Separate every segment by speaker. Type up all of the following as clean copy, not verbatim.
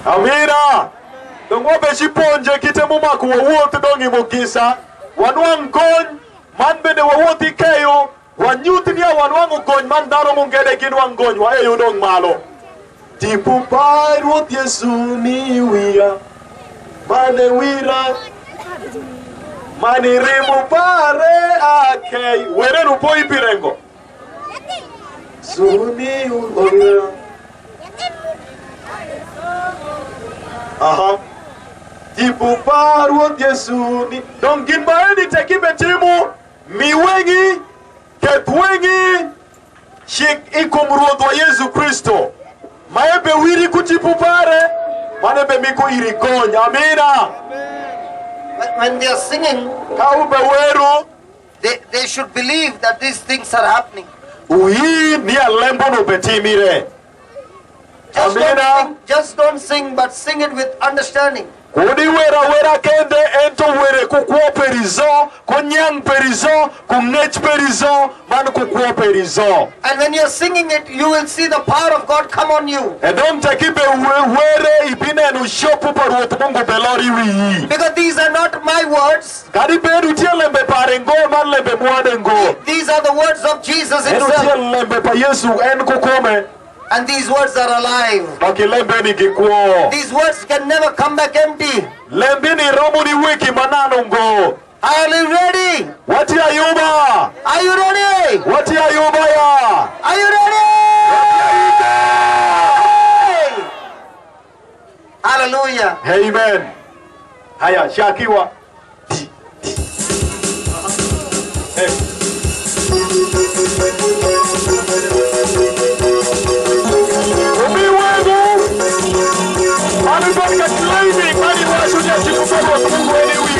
Speaker 1: Amina. Dongwa bechiponje kitemu maku wawote dongi mukisa. Wanwang kon man bede wawoti kayo. Wanyuti niya wanwang kon man daro mungede kinwang kon wa eyo dong malo. Tipu pai ruot Yesu ni wia. Mane wira. Mani rimu pare akei. Were rupo ipirengo. Suni wia. Aha. Tipu paruot Yesu ni dongin baeni tekibe timu miwengi ketwengi shik ikumruot wa Yesu Kristo maebe wiri kutipu pare manebe miko irikonya. Amina.
Speaker 2: When they are singing,
Speaker 1: kaube weru
Speaker 2: they should believe that these things are happening.
Speaker 1: Uhi ni alembo no betimire. Amina.
Speaker 2: Just don't sing, but sing it with understanding.
Speaker 1: Kuni wera kende ento were kukuo perizo, kunyang perizo, kungech perizo, man kukuo perizo.
Speaker 2: And when you're singing it, you will see the power of God come on you.
Speaker 1: Edom takibe were ibine no shopu paruot Mungu belori wi.
Speaker 2: Because these are not my words.
Speaker 1: Kadi beru tie lembe parengo man lembe muadengo.
Speaker 2: These are the words of Jesus
Speaker 1: Eno
Speaker 2: himself.
Speaker 1: tie lembe pa Yesu en kukome.
Speaker 2: And these words are alive.
Speaker 1: Bakilembe ni kikuo.
Speaker 2: These words can never come back empty.
Speaker 1: Lembi ni romu ni wiki mananongo.
Speaker 2: Are you ready?
Speaker 1: Wati ayuba.
Speaker 2: Are you ready?
Speaker 1: Wati ayuba ya.
Speaker 2: Are you ready? Hallelujah.
Speaker 1: Amen. Haya, shakiwa. Everybody got claiming, man, you want to shoot at you for anywhere.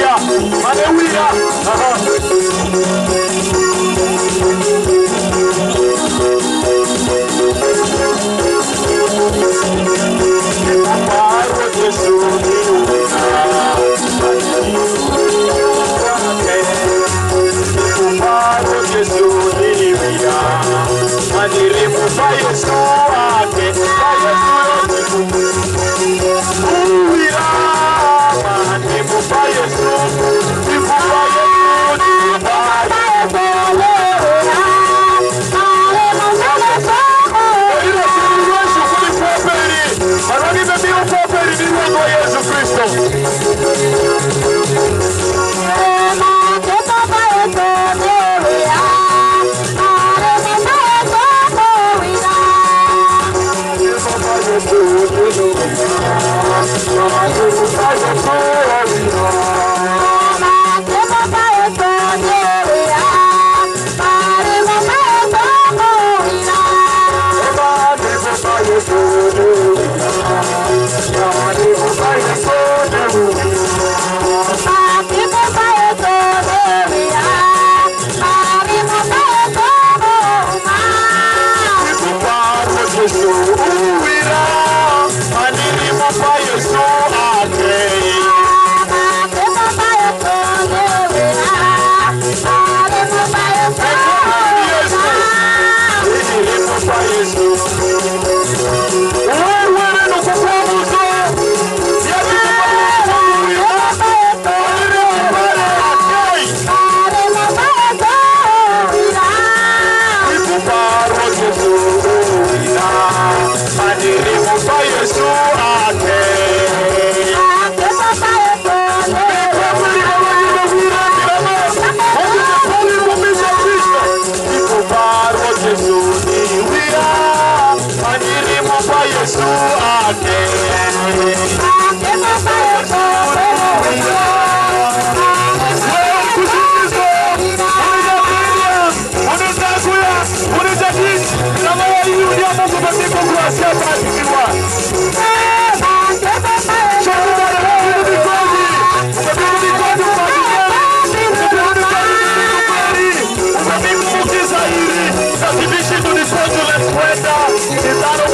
Speaker 2: Is that a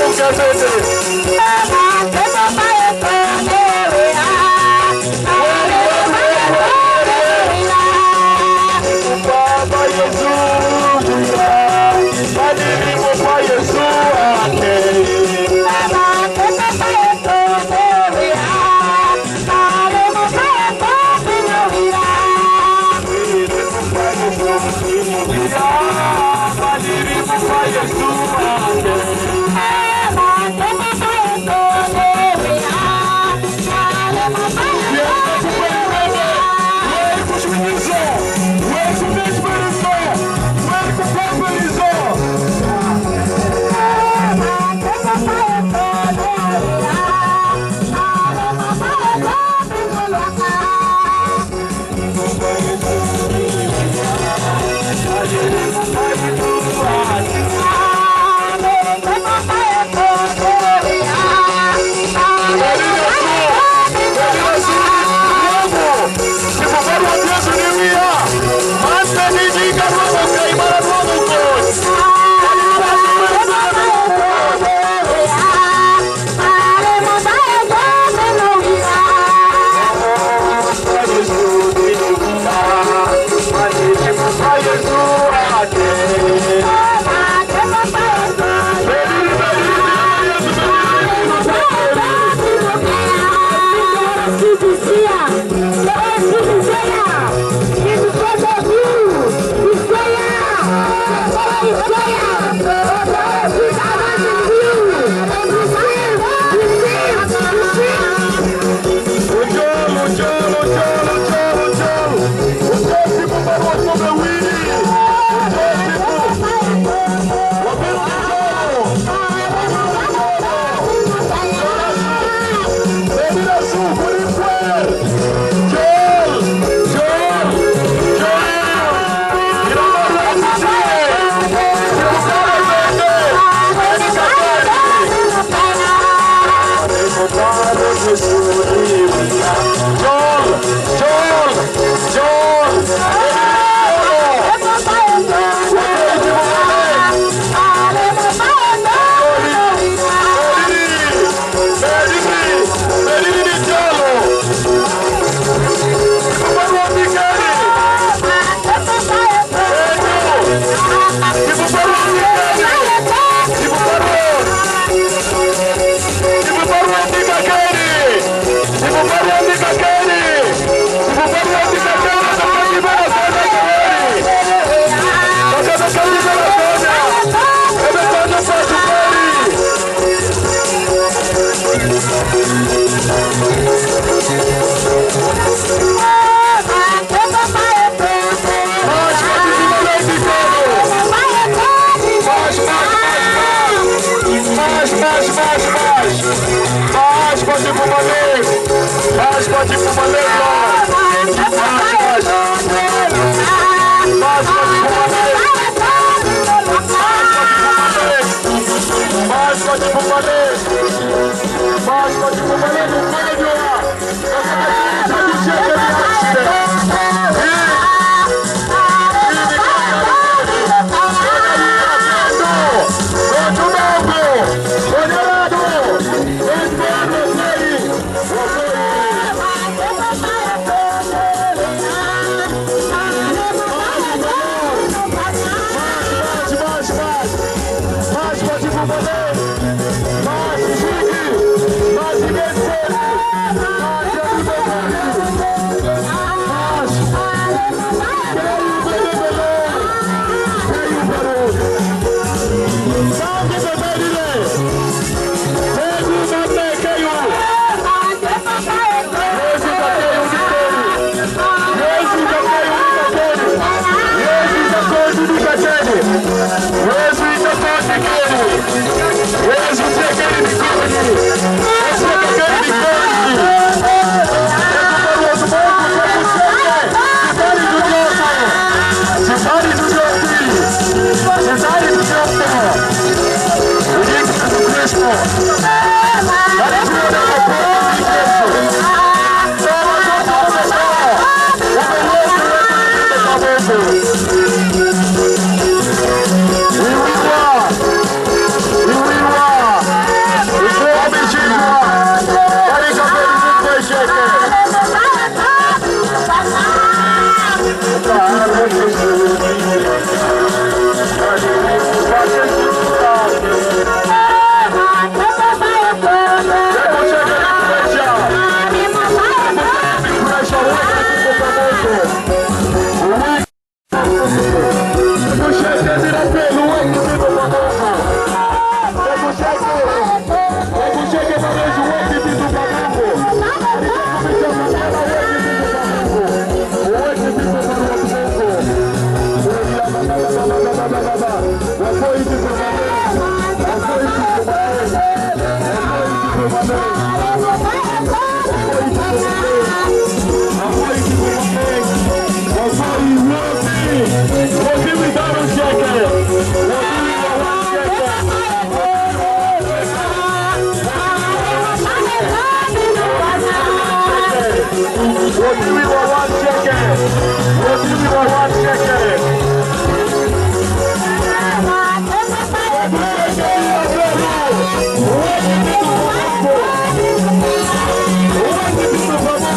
Speaker 1: Vamos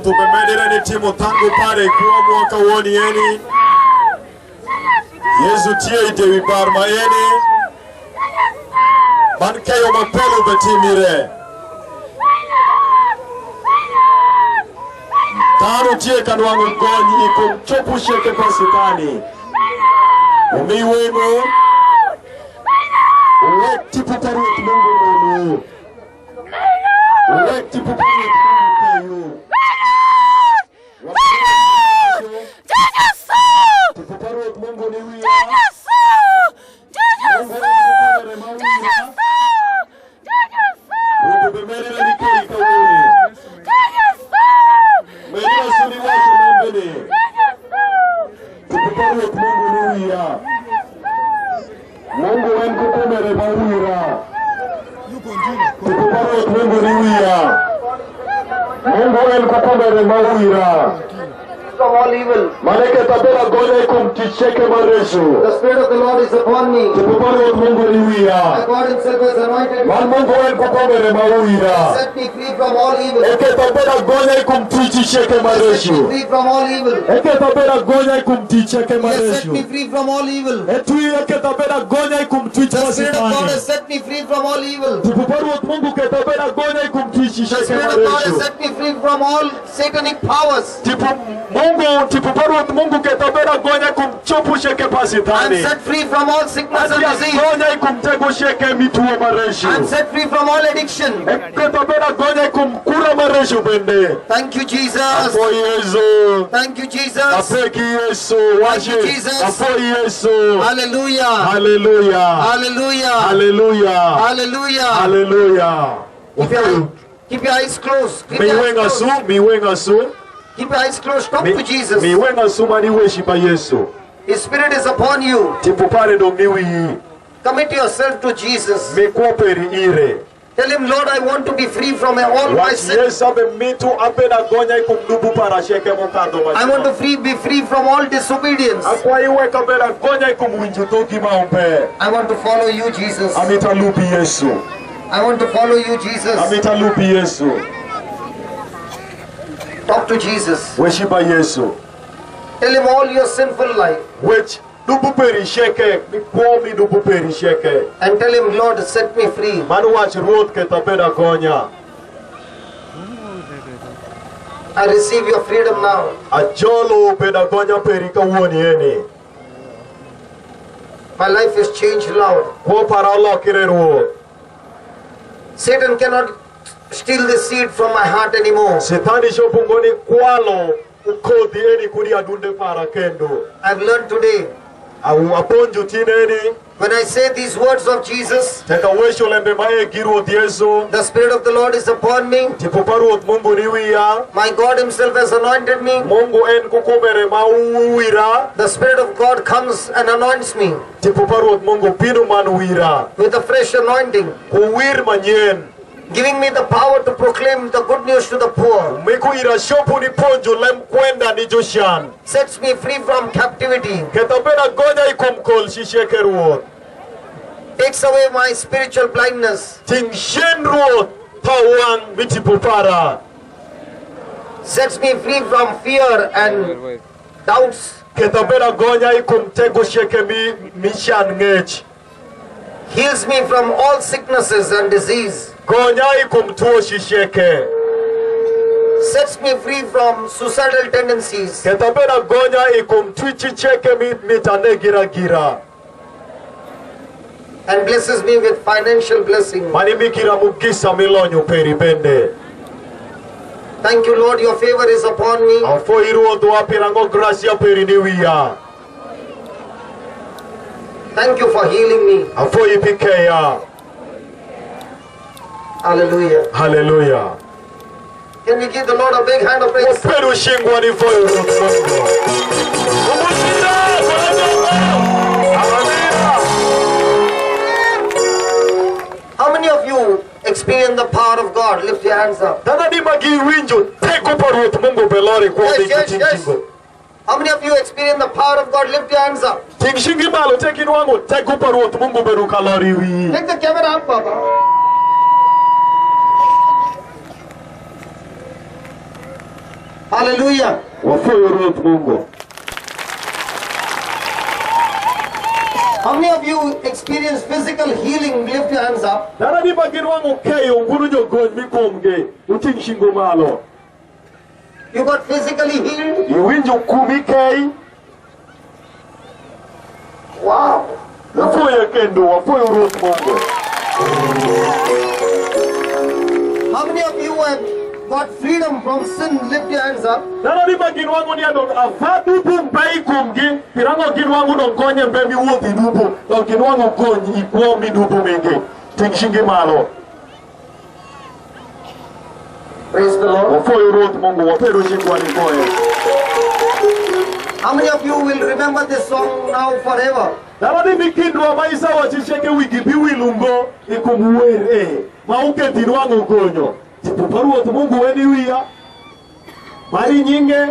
Speaker 1: Tumemedera ni timu tangu pale kuwa mwaka uoni yeni Yesu tie ite wibar ma yeni man kayo mapelu betimire Taru tie kanwangu gonyi iko chopu sheke pasitani Umiwemo Uwekti putaru mungu mungu Uwekti putaru mungu Mungu wenkukumere mawira Ruoth Mungu ni wiya. Mungu en kukomere mawira.
Speaker 2: From all evil.
Speaker 1: Maleke tabela gonya kum ticheke maresu.
Speaker 2: The Spirit of the Lord is upon me.
Speaker 1: Tipupa Ruoth Mungu ni wiya.
Speaker 2: God himself has anointed me.
Speaker 1: Man Mungu en kukomere mawira.
Speaker 2: Set me free from all evil.
Speaker 1: Eke tabela gonya kum ticheke
Speaker 2: Set me
Speaker 1: maresu.
Speaker 2: free from all evil.
Speaker 1: Eke tabela gonya kum ticheke
Speaker 2: He has set
Speaker 1: maresu.
Speaker 2: me free from all evil.
Speaker 1: Etui eke tabela gonya kum
Speaker 2: The
Speaker 1: ticheke
Speaker 2: Spirit of God
Speaker 1: maresu.
Speaker 2: has set me free from all evil.
Speaker 1: Tipupa Ruoth Mungu ke tabela gonya kum
Speaker 2: The
Speaker 1: ticheke
Speaker 2: Spirit of God has
Speaker 1: maresu.
Speaker 2: set me free from all satanic powers.
Speaker 1: Tipupa Ruoth Mungu ke tabela gonya kum chopusheke
Speaker 2: I'm
Speaker 1: pasitani.
Speaker 2: set free from all sickness and
Speaker 1: Atia
Speaker 2: disease.
Speaker 1: gonya kum tegusheke mituo maresu.
Speaker 2: I'm set free from all addiction.
Speaker 1: Eke tabela gonya kum kura maresu bende.
Speaker 2: Thank you, Jesus.
Speaker 1: Apo Yesu.
Speaker 2: Thank you, Jesus.
Speaker 1: Apeki Yesu. Worship.
Speaker 2: Jesus.
Speaker 1: Apo Yesu.
Speaker 2: Hallelujah.
Speaker 1: Hallelujah.
Speaker 2: Hallelujah.
Speaker 1: Hallelujah.
Speaker 2: Hallelujah.
Speaker 1: Hallelujah.
Speaker 2: Keep your eyes closed. Keep your eyes
Speaker 1: Miwenga
Speaker 2: closed.
Speaker 1: su, miwenga su.
Speaker 2: Keep your eyes closed. Talk to Jesus.
Speaker 1: Miwenga su mani weshipa Yesu.
Speaker 2: His Spirit is upon you.
Speaker 1: Tipupare domniwi.
Speaker 2: Commit yourself to Jesus.
Speaker 1: Mekwaperi ire.
Speaker 2: Tell him, Lord, I want to be free from all my
Speaker 1: Wat
Speaker 2: sins.
Speaker 1: Yesu abe mitu apena gonya ikumdubu para sheke mokado
Speaker 2: I want to be free from all disobedience.
Speaker 1: Akwa iwe kabela gonya ikumwinju toki maombe.
Speaker 2: I want to follow you, Jesus.
Speaker 1: Amita lupi Yesu.
Speaker 2: I want to follow you, Jesus.
Speaker 1: Amita lupi Yesu.
Speaker 2: Talk to Jesus.
Speaker 1: Weshipa Yesu.
Speaker 2: Tell him all your sinful life.
Speaker 1: Which dubu peri sheke, mi pomi dubu peri sheke.
Speaker 2: And tell him, Lord, set me free.
Speaker 1: Manu wach Ruoth ke tapeda gonya.
Speaker 2: I receive your freedom now.
Speaker 1: Ajolo peda gonya peri ka woni eni.
Speaker 2: My life is changed now.
Speaker 1: Ko para Allah kire Ruoth.
Speaker 2: Satan cannot steal the seed from my heart anymore.
Speaker 1: Setani shopungoni kwalo ukodi eni kuri adunde para kendo.
Speaker 2: I've learned today.
Speaker 1: Au aponju tineni.
Speaker 2: When I say these words of Jesus,
Speaker 1: Teka wesho lembe mae giru Yesu.
Speaker 2: the Spirit of the Lord is upon me.
Speaker 1: Tipupa Ruoth Mungu ni wiya.
Speaker 2: My God himself has anointed me.
Speaker 1: Mungu en kukumere mawira.
Speaker 2: The Spirit of God comes and anoints me
Speaker 1: Tipupa Ruoth Mungu pinu manuira.
Speaker 2: with a fresh anointing,
Speaker 1: Kuwir manyen.
Speaker 2: giving me the power to proclaim the good news to the poor.
Speaker 1: Miku ira shopu ni ponjo lem kwenda ni Joshan.
Speaker 2: Sets me free from captivity.
Speaker 1: Ketapena gonya ikumkol shisheke Ruoth.
Speaker 2: Takes away my spiritual blindness.
Speaker 1: Ting shen Ruoth tawang mitipupara.
Speaker 2: Sets me free from fear and doubts.
Speaker 1: Ketapena gonya ikumtego sheke mi shan ngech.
Speaker 2: Heals me from all sicknesses and disease.
Speaker 1: Gonya ikumtuo shisheke.
Speaker 2: Sets me free from suicidal tendencies.
Speaker 1: Ketapena gonya ikumtwichi cheke mitane gira gira.
Speaker 2: And blesses me with financial blessing.
Speaker 1: Manimikira mugisa milonyo peri bende.
Speaker 2: Thank you, Lord, your favor is upon me.
Speaker 1: Afo Ruoth wapirango gracia peri ni wiya.
Speaker 2: Thank you for healing me.
Speaker 1: Afo ipikeya.
Speaker 2: Hallelujah.
Speaker 1: Hallelujah.
Speaker 2: Can we give the Lord a big hand of praise?
Speaker 1: Wapenu shingwa ni foyo Ruoth Mungu. Umushinda kwa nyongo. Hallelujah.
Speaker 2: How many of you experience the power of God? Lift your hands up.
Speaker 1: Dada di magi winjo teko pa Ruoth Mungu belori kwa
Speaker 2: Yes,
Speaker 1: di
Speaker 2: yes, yes.
Speaker 1: kitingo.
Speaker 2: How many of you experience the power of God? Lift your hands up.
Speaker 1: Tingshingi malo tekin wangu teko pa Ruoth Mungu beru kalori wi.
Speaker 2: Take the camera up, Baba. Hallelujah.
Speaker 1: Wafoyo Ruoth Mungu.
Speaker 2: How many of you experience physical healing? Lift your hands up.
Speaker 1: Dada di magi wangu keyo ngunu nyogoj mikomge. Utingshingo malo.
Speaker 2: You got physically healed?
Speaker 1: Iwinjo kumi kei.
Speaker 2: Wow.
Speaker 1: Wafoyo kendo, wafoyo Ruoth Mungu.
Speaker 2: How many of you have got freedom from sin? Lift your hands up.
Speaker 1: Dada di magi wangu ni adong afadu pumpai kumgi. Pirango gin wangu dong konye mbemi wuothi dupo. Dong gin wangu konyi ikuomi dupo mingi. Tingshingi malo.
Speaker 2: Praise the Lord.
Speaker 1: Wafoyo Ruoth Mungu, waperu shingwa ni foyo.
Speaker 2: How many of you will remember this song now forever?
Speaker 1: Daradi mikindwa maisa wachicheke wigi biwilungo ikumuwere. Mauke tinwango konyo. Tipuparu otu Mungu weni wia. Mari nyinge.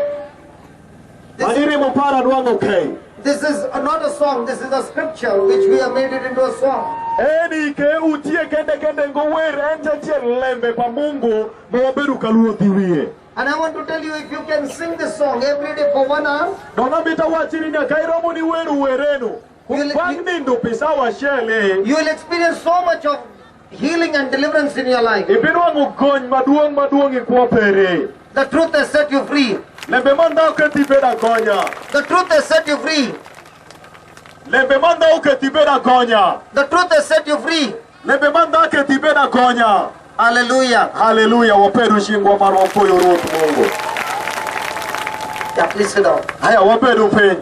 Speaker 1: Maniri mupara nwango kei.
Speaker 2: This is not a song, this is a scripture which we have made it into a song.
Speaker 1: Eni ke utie kende ngowere enche lembe pa Mungu mwaberu kaluo tiwie.
Speaker 2: And I want to tell you, if you can sing this song every day for 1 hour,
Speaker 1: Dona mita wachiri nya kairomo ni weru werenu. Kupangni ndo pesa wa shele.
Speaker 2: you will experience so much of healing and deliverance in your life.
Speaker 1: Ibinu wangu gony maduong ikuwa pere.
Speaker 2: The truth has set you free.
Speaker 1: Lembe manda uketi beda gonya.
Speaker 2: The truth has set you free.
Speaker 1: Lembe manda uketi beda gonya.
Speaker 2: The truth has set you free.
Speaker 1: Lembe manda uketi beda gonya.
Speaker 2: Hallelujah.
Speaker 1: Hallelujah. Waperu shingwa maru wapoyo rotu Mungu.
Speaker 2: Yeah, please sit down.
Speaker 1: Haya waperu penye.